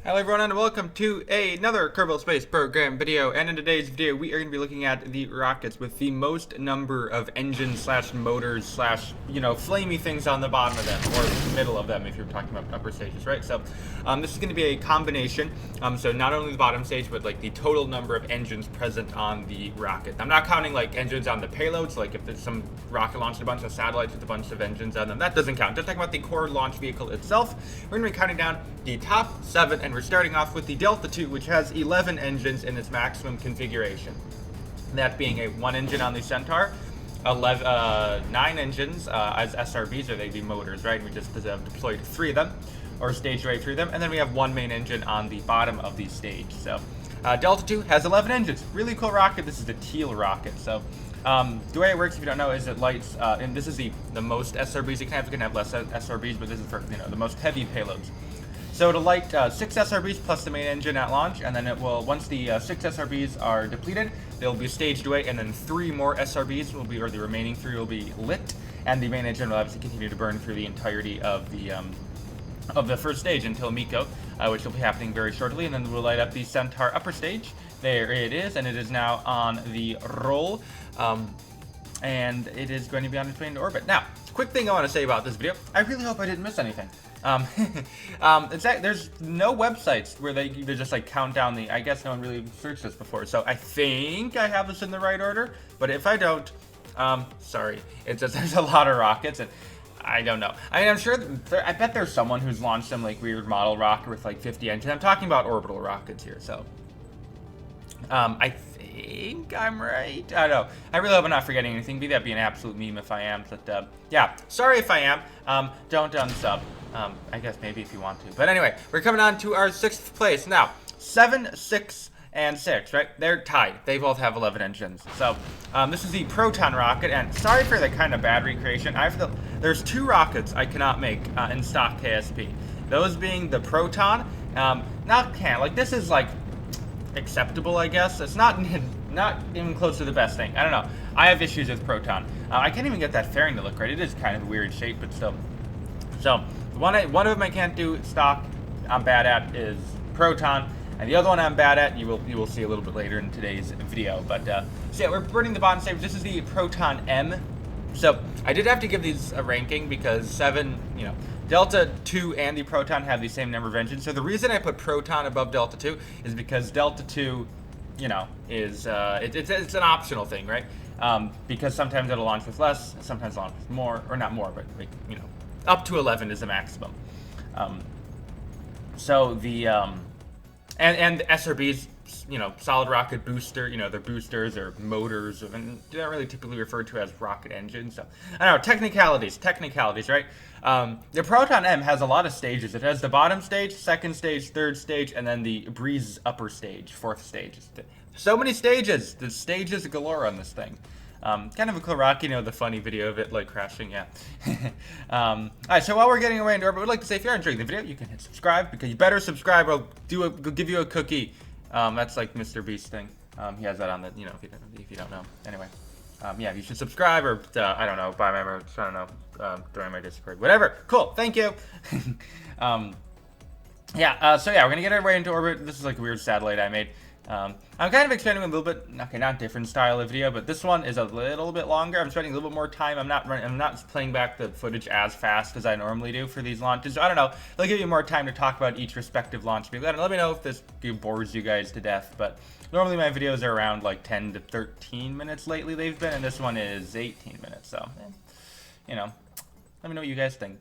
Hello everyone and welcome to another Kerbal Space Program video, and in today's video we are going to be looking at the rockets with the most number of engines slash motors slash, flamey things on the bottom of them, or middle of them if you're talking about upper stages, right? So this is going to be a combination, so not only the bottom stage but like the total number of engines present on the rocket. I'm not counting like engines on the payloads, like if there's some rocket launching a bunch of satellites with a bunch of engines on them, that doesn't count. Just talking about the core launch vehicle itself. We're going to be counting down the top 7, and we're starting off with the Delta II, which has 11 engines in its maximum configuration. That being a 1 engine on the Centaur, 9 engines as SRBs, or they'd be motors, right? We just deployed 3 of them, or staged away 3 of them, and then we have 1 main engine on the bottom of the stage. So Delta II has 11 engines. Really cool rocket. This is the Teal Rocket. So the way it works, if you don't know, is it lights, and this is the most SRBs you can have. You can have less SRBs, but this is for the most heavy payloads. So it'll light 6 SRBs plus the main engine at launch, and then it will, once the 6 SRBs are depleted, they'll be staged away, and then 3 more SRBs will be, or the remaining 3 will be lit, and the main engine will obviously continue to burn through the entirety of the first stage until Miko, which will be happening very shortly, and then we'll light up the Centaur upper stage. There it is, and it is now on the roll, and it is going to be on its way into orbit. Now, quick thing I want to say about this video, I really hope I didn't miss anything. There's no websites where they just like count down the, I guess no one really searched this before, so I think I have this in the right order, but if I don't, sorry. It's just, there's a lot of rockets, and I don't know. I mean, I'm sure, I bet there's someone who's launched some like weird model rocket with like 50 engines. I'm talking about orbital rockets here, so I think I'm right. I don't know. I really hope I'm not forgetting anything. That'd be an absolute meme if I am. But yeah, sorry if I am. Don't unsub. I guess maybe if you want to. But anyway, we're coming on to our 6th place. Now, 7, 6, and 6, right? They're tied. They both have 11 engines. So this is the Proton Rocket, and sorry for the kind of bad recreation. There's 2 rockets I cannot make in stock KSP. Those being the Proton. This is like acceptable, I guess. It's not even close to the best thing. I don't know. I have issues with Proton. I can't even get that fairing to look right. It is kind of a weird shape, but still. So one of them I can't do stock. I'm bad at is Proton, and the other one I'm bad at. You will see a little bit later in today's video. But so yeah, we're burning the bottom stage. This is the Proton M. So I did have to give these a ranking because Delta II and the Proton have the same number of engines. So the reason I put Proton above Delta II is because Delta II, is it's an optional thing, right? Because sometimes it'll launch with less, sometimes it'll launch with more, or not more, but like, up to 11 is the maximum. So the and SRBs, solid rocket booster, they're boosters or motors, and they're not really typically referred to as rocket engines. So I don't know, technicalities, right? The Proton M has a lot of stages. It has the bottom stage, 2nd stage, 3rd stage, and then the Breeze upper stage, 4th stage. So many stages. The stages galore on this thing. Kind of a cool rocket, the funny video of it like crashing, yeah. Alright, so while we're getting away into orbit, I would like to say if you're enjoying the video, you can hit subscribe, because you better subscribe or I'll give you a cookie. That's like Mr. Beast thing. He has that on the, if you don't know. Anyway, yeah, you should subscribe, or I don't know, buy my merch, I don't know, join my Discord, whatever. Cool, thank you. So yeah, we're gonna get our way into orbit. This is like a weird satellite I made. I'm kind of expanding a little bit, okay, not different style of video, but this one is a little bit longer. I'm spending a little bit more time. I'm not playing back the footage as fast as I normally do for these launches. I don't know. They'll give you more time to talk about each respective launch. Let me know if this bores you guys to death, but normally my videos are around like 10 to 13 minutes lately they've been, and this one is 18 minutes, so, let me know what you guys think.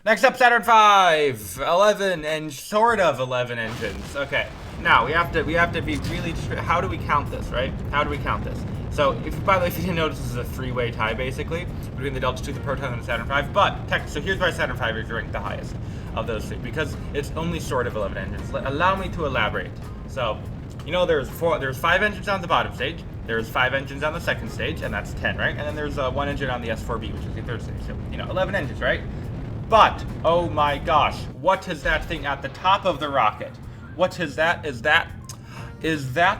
Next up, Saturn V, 11 and sort of 11 engines. Okay, now we have to be really. How do we count this, right? How do we count this? So, by the way, if you didn't notice, this is a 3-way tie basically between the Delta II, the Proton, and the Saturn V. But so here's why Saturn V is ranked the highest of those 3, because it's only sort of 11 engines. Allow me to elaborate. So, there's 5 engines on the bottom stage. There's 5 engines on the 2nd stage, and that's 10, right? And then there's 1 engine on the S4B, which is the 3rd stage. So, 11 engines, right? But, oh my gosh, what is that thing at the top of the rocket? What is that? Is that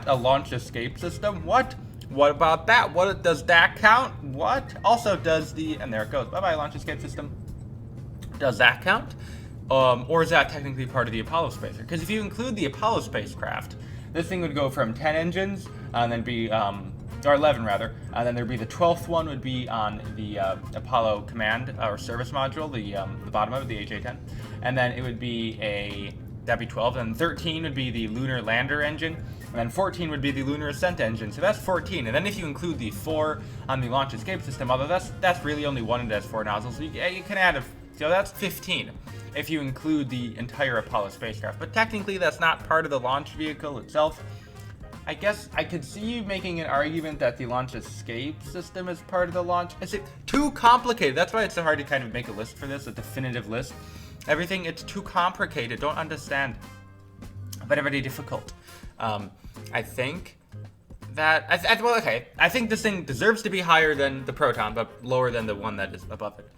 a launch escape system? What? What about that? What does that count? What? Also, and there it goes. Bye-bye, launch escape system. Does that count? Or is that technically part of the Apollo spacer? Because if you include the Apollo spacecraft, this thing would go from 10 engines and then be, or 11 rather, and then there'd be the 12th one would be on the Apollo command or service module, the bottom of it, the HA-10, and then it would be that'd be 12, and 13 would be the lunar lander engine, and then 14 would be the lunar ascent engine, so that's 14, and then if you include the 4 on the launch escape system, although that's really only one, and it has 4 nozzles, so you can add so that's 15 if you include the entire Apollo spacecraft, but technically that's not part of the launch vehicle itself. I guess I could see you making an argument that the launch escape system is part of the launch. Is it too complicated? That's why it's so hard to kind of make a list for this, a definitive list. Everything, it's too complicated, don't understand. Very, very difficult. I think that, I think this thing deserves to be higher than the Proton, but lower than the one that is above it.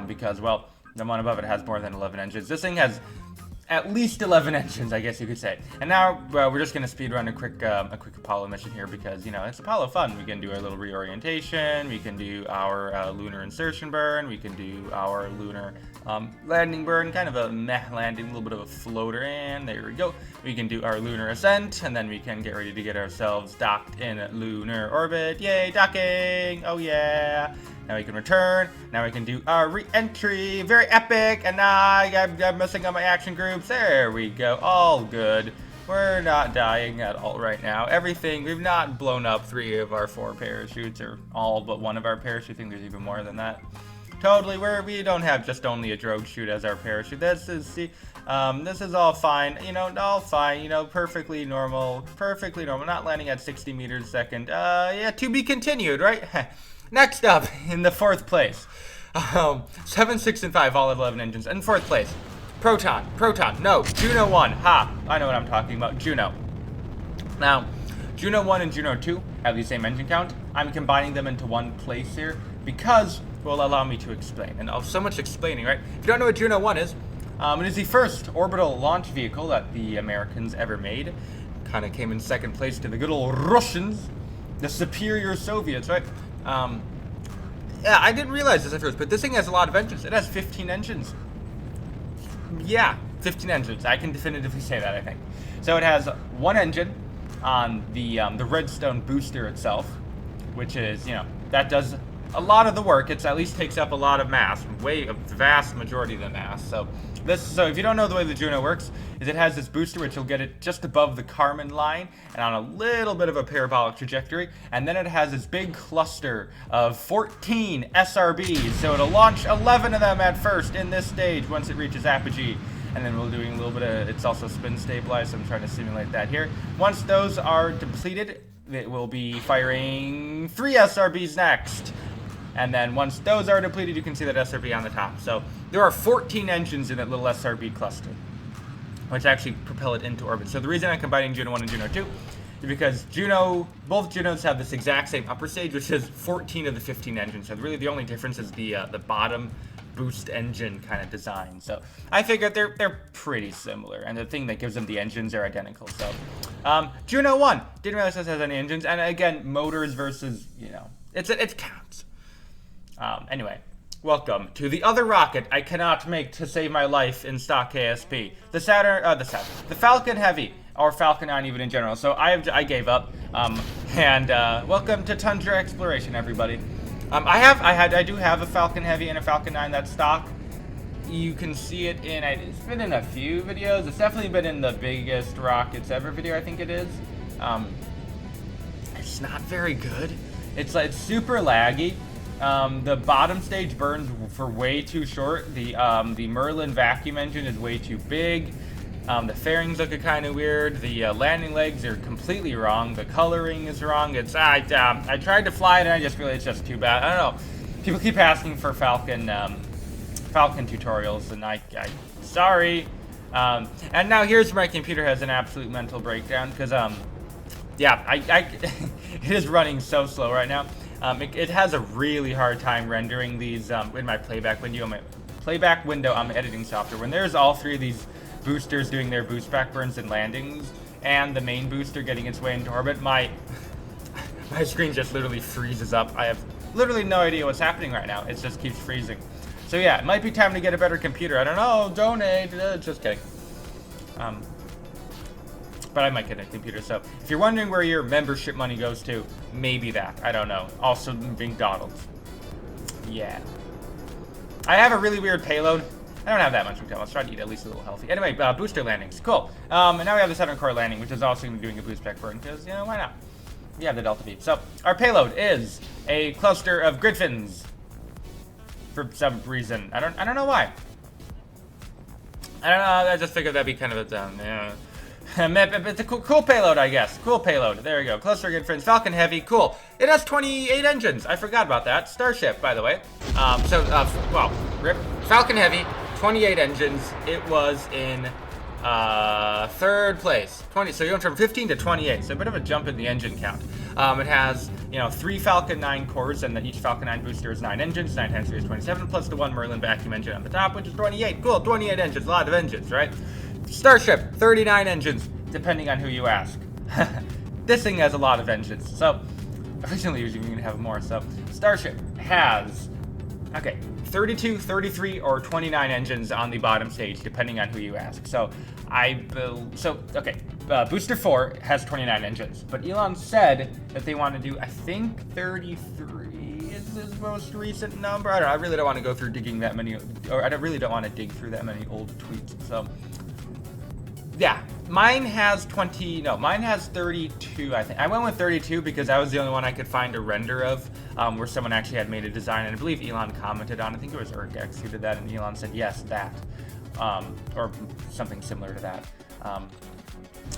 Because, well, the one above it has more than 11 engines. This thing has at least 11 engines, I guess you could say. And now we're just gonna speed run a quick Apollo mission here because, you know, it's Apollo fun. We can do our little reorientation, we can do our lunar insertion burn, we can do our lunar landing burn, kind of a meh landing, a little bit of a floater, and there we go. We can do our lunar ascent, and then we can get ready to get ourselves docked in lunar orbit. Yay, docking! Oh yeah! Now we can return. Now we can do our re-entry. Very epic. And now I'm messing up my action groups. There we go. All good. We're not dying at all right now. Everything. We've not blown up 3 of our 4 parachutes, or all but 1 of our parachutes. I think there's even more than that. Totally. We don't have just only a drogue chute as our parachute. This is all fine. You know, all fine. You know, perfectly normal. Perfectly normal. Not landing at 60 meters a second. Yeah, to be continued, right? Next up, in the 4th place, 7, 6, and 5, all have 11 engines. In 4th place, Proton, no, Juno 1, ha, I know what I'm talking about, Juno. Now, Juno 1 and Juno 2 have the same engine count. I'm combining them into one place here because it will allow me to explain. And so much explaining, right? If you don't know what Juno 1 is, it is the first orbital launch vehicle that the Americans ever made. Kind of came in 2nd place to the good old Russians, the superior Soviets, right? Yeah, I didn't realize this at first, but this thing has a lot of engines. It has 15 engines. Yeah, 15 engines. I can definitively say that, I think. So it has 1 engine on the Redstone booster itself, which is, you know, that does a lot of the work. It at least takes up a lot of mass, a vast majority of the mass. So if you don't know the way the Juno works, is it has this booster which will get it just above the Kármán line and on a little bit of a parabolic trajectory, and then it has this big cluster of 14 SRBs, so it'll launch 11 of them at first in this stage once it reaches apogee, and then we're doing a little bit of, it's also spin stabilized, so I'm trying to simulate that here. Once those are depleted, it will be firing 3 SRBs next. And then once those are depleted, you can see that SRB on the top. So there are 14 engines in that little SRB cluster, which actually propel it into orbit. So the reason I'm combining Juno 1 and Juno 2 is because both Junos have this exact same upper stage, which is 14 of the 15 engines. So really the only difference is the bottom boost engine kind of design. So I figured they're pretty similar, and the thing that gives them the engines are identical. So Juno 1, didn't realize this has any engines, and again, motors versus, you know, it counts. Anyway, welcome to the other rocket I cannot make to save my life in stock KSP. The Falcon Heavy, or Falcon 9 even in general. So I gave up. Welcome to Tundra Exploration, everybody. I do have a Falcon Heavy and a Falcon 9 that's stock. You can see it it's been in a few videos. It's definitely been in the biggest rockets ever video, I think it is. It's not very good. It's super laggy. The bottom stage burns for way too short. The Merlin vacuum engine is way too big. The fairings look kind of weird. The landing legs are completely wrong. The coloring is wrong. I tried to fly it and I just realized it's just too bad. I don't know. People keep asking for Falcon tutorials, and I sorry. And now here's where my computer has an absolute mental breakdown because it is running so slow right now. It has a really hard time rendering these in my playback window on my editing software. When there's all 3 of these boosters doing their boost back burns and landings, and the main booster getting its way into orbit, my screen just literally freezes up. I have literally no idea what's happening right now. It just keeps freezing. So yeah, it might be time to get a better computer. I don't know, donate, just kidding. But I might get a computer, so if you're wondering where your membership money goes to, maybe that, I don't know. Also McDonald's. Yeah. I have a really weird payload. I don't have that much McDonald's. Let's try to eat at least a little healthy. Anyway, booster landings, cool. And now we have the Southern Core landing, which is also going to be doing a boost back burn, because, you know, why not? We have the Delta V. So, our payload is a cluster of Griffins. For some reason. I don't know why. I don't know, I just figured that'd be kind of a dumb, yeah. It's a cool payload, I guess. Cool payload. There we go. Cluster good friends. Falcon Heavy. Cool. It has 28 engines. I forgot about that. Starship, by the way. Well, rip. Falcon Heavy, 28 engines. It was in third place. 20. So you went from 15 to 28. So a bit of a jump in the engine count. It has, 3 Falcon 9 cores, and each Falcon 9 booster is 9 engines. 9 times 3 is 27, plus the 1 Merlin vacuum engine on the top, which is 28. Cool. 28 engines. A lot of engines, right? Starship, 39 engines, depending on who you ask. This thing has a lot of engines, so originally it was even going to have more. So Starship has, 32, 33, or 29 engines on the bottom stage, depending on who you ask. So Booster 4 has 29 engines, but Elon said that they want to do, I think 33 is his most recent number. I really don't want to go through digging that many, or I really don't want to dig through that many old tweets. So yeah, mine has 32, I think. I went with 32 because that was the only one I could find a render of, where someone actually had made a design, and I believe Elon commented on it. I think it was Urgex who did that, and Elon said, yes, that, or something similar to that.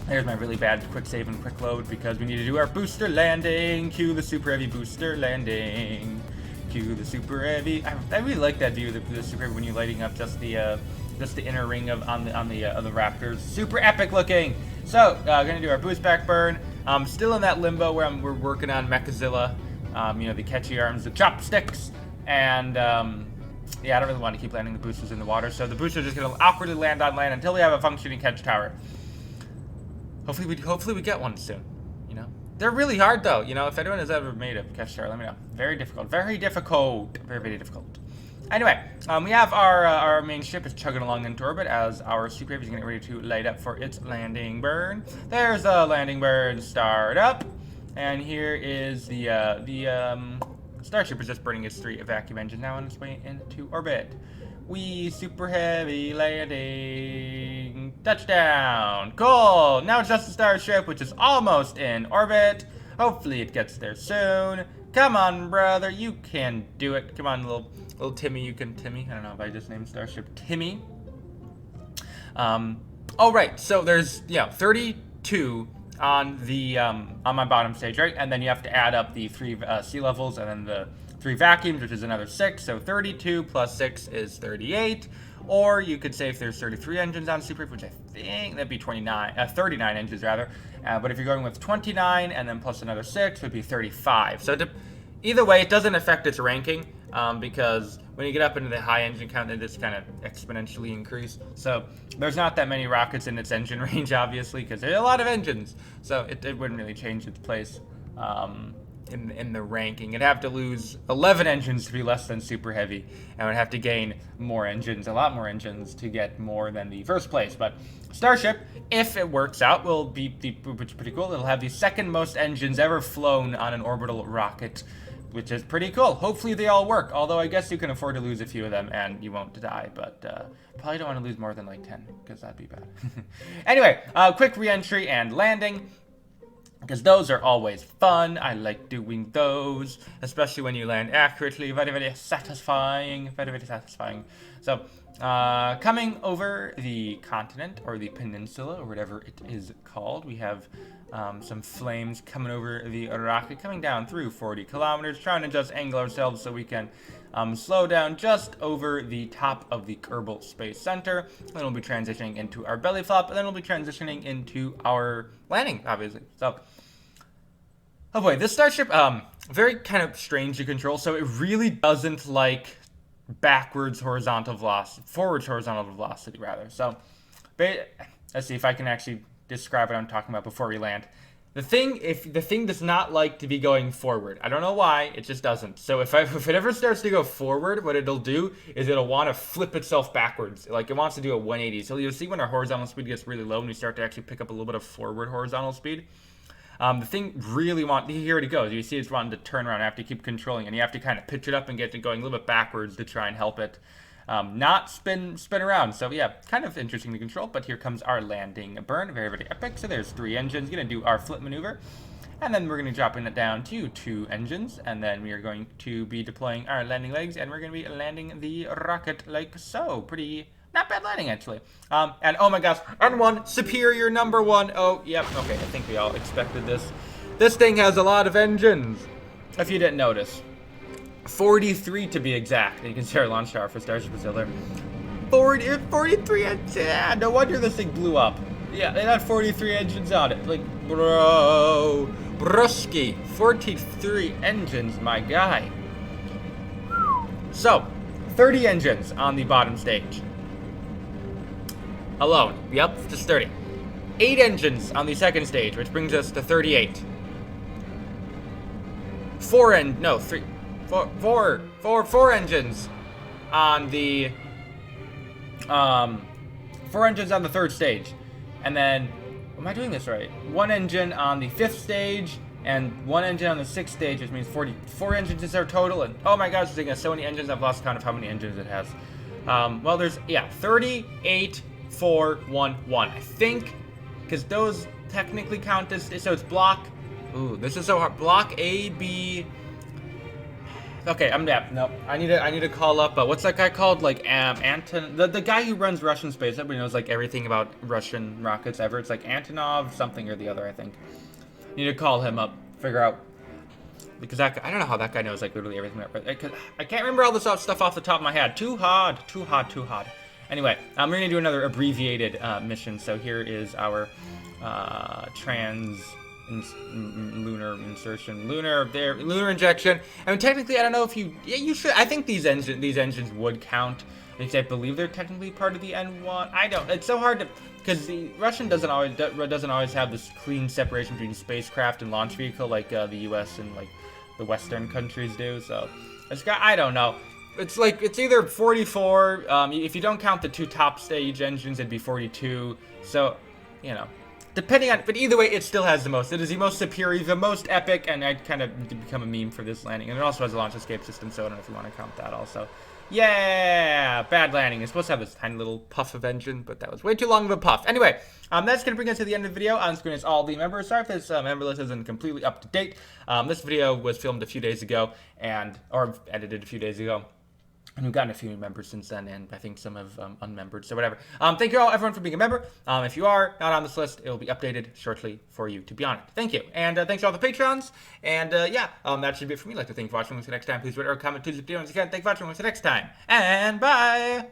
Here's my really bad quick save and quick load, because we need to do our booster landing. Cue the super heavy booster landing. Cue the super heavy. I really like that view of the super heavy when you're lighting up just the inner ring on the Raptors. Super epic looking. So gonna do our boost back burn. Still in that limbo where we're working on Mechazilla. The catchy arms, the chopsticks, and yeah, I don't really want to keep landing the boosters in the water. So the boosters are just gonna awkwardly land on land until we have a functioning catch tower. Hopefully we get one soon. They're really hard though. If anyone has ever made a catch tower, let me know. Very difficult. Very difficult. Very, very difficult. Anyway, we have our main ship is chugging along into orbit as our super heavy is getting ready to light up for its landing burn. There's the landing burn start up, and here is the Starship is just burning its 3 vacuum engines now on its way into orbit. We super heavy landing, touchdown, cool. Now it's just the Starship, which is almost in orbit. Hopefully it gets there soon. Come on, brother, you can do it. Come on, little Timmy, you can Timmy. I don't know if I just named Starship Timmy. Oh right, so there's 32 on the on my bottom stage, right? And then you have to add up the 3 sea levels and then the 3 vacuums, which is another 6. So 32 plus 6 is 38. Or you could say if there's 33 engines on Super, which I think that'd be 39 engines rather. But if you're going with 29 and then plus another 6, it would be 35. So either way, it doesn't affect its ranking, because when you get up into the high engine count, they just kind of exponentially increase. So there's not that many rockets in its engine range, obviously, because there are a lot of engines. So it wouldn't really change its place in the ranking. It'd have to lose 11 engines to be less than super heavy, and would have to gain more engines, a lot more engines, to get more than the first place. But Starship, if it works out, will be which is pretty cool. It'll have the 2nd most engines ever flown on an orbital rocket, which is pretty cool. Hopefully they all work, although I guess you can afford to lose a few of them and you won't die, but probably don't want to lose more than like 10, because that'd be bad. Anyway, quick re-entry and landing, because those are always fun. I like doing those, especially when you land accurately. Very, very satisfying. Very, very satisfying. So, coming over the continent, or the peninsula, or whatever it is called, we have some flames coming over the rocket, coming down through 40 kilometers, trying to just angle ourselves so we can slow down just over the top of the Kerbal Space Center. Then we'll be transitioning into our belly flop, and then we'll be transitioning into our landing, obviously. So, oh boy, this Starship, very kind of strange to control. So it really doesn't like forwards horizontal velocity rather. So let's see if I can actually describe what I'm talking about before we land. The thing does not like to be going forward. I don't know why, it just doesn't. So if it ever starts to go forward, what it'll do is it'll want to flip itself backwards. Like it wants to do a 180. So you'll see when our horizontal speed gets really low and we start to actually pick up a little bit of forward horizontal speed. The thing really here it goes. You see it's wanting to turn around. I have to keep controlling, and you have to kind of pitch it up and get it going a little bit backwards to try and help it not spin around. So yeah, kind of interesting to control. But here comes our landing burn, very, very epic. So there's 3 engines. Gonna do our flip maneuver, and then we're gonna dropping it down to 2 engines, and then we are going to be deploying our landing legs, and we're gonna be landing the rocket like so. Pretty. Not bad landing, actually. And oh my gosh, N1, superior number 1. Oh, yep, okay, I think we all expected this. This thing has a lot of engines, if you didn't notice. 43 to be exact. You can see our launch tower for Starship is still there. 43 engines. Yeah, no wonder this thing blew up. Yeah, it had 43 engines on it. Like, broski. 43 engines, my guy. So, 30 engines on the bottom stage. Alone. Yep, just 30. 8 engines on the second stage, which brings us to 38. 4 engines on the 4 engines on the third stage. And then, am I doing this right? 1 engine on the 5th stage and 1 engine on the 6th stage, which means 44 engines is our total. And oh my gosh, this thing has so many engines, I've lost count of how many engines it has. Well, there's 38, 4, 1, 1. I think, because those technically count as, so it's block. Ooh, this is so hard. Block A, B. Okay, nope. I need to call up. What's that guy called? Like Anton, the guy who runs Russian space. Everybody knows like everything about Russian rockets ever. It's like Antonov something or the other. I think. Need to call him up. Figure out. Because that guy, I don't know how that guy knows like literally everything. I can't remember all this stuff off the top of my head. Too hard. Anyway, we're going to do another abbreviated mission. So here is our lunar insertion, lunar injection. I mean, technically, I don't know if you should. I think these engines would count. At least I believe they're technically part of the N1. I don't. It's so hard to, because the Russian doesn't always have this clean separation between spacecraft and launch vehicle like the U.S. and like the Western countries do. So I don't know. It's like, it's either 44, if you don't count the 2 top stage engines, it'd be 42, so, you know, depending on, but either way, it still has the most. It is the most superior, the most epic, and I'd kind of become a meme for this landing, and it also has a launch escape system, so I don't know if you want to count that also. Yeah, bad landing. It's supposed to have this tiny little puff of engine, but that was way too long of a puff. Anyway, that's going to bring us to the end of the video. On screen is all the members. Sorry if this member list isn't completely up to date. This video was filmed a few days ago, or edited a few days ago. And we've gotten a few members since then, and I think some have unmembered, so whatever. Thank you all, everyone, for being a member. If you are not on this list, it will be updated shortly for you to be on it. Thank you. And thanks to all the Patrons. And yeah, that should be it for me. I'd like to thank you for watching. Until next time, please rate or comment, please, video. Once again, thank you for watching. Until next time, and bye!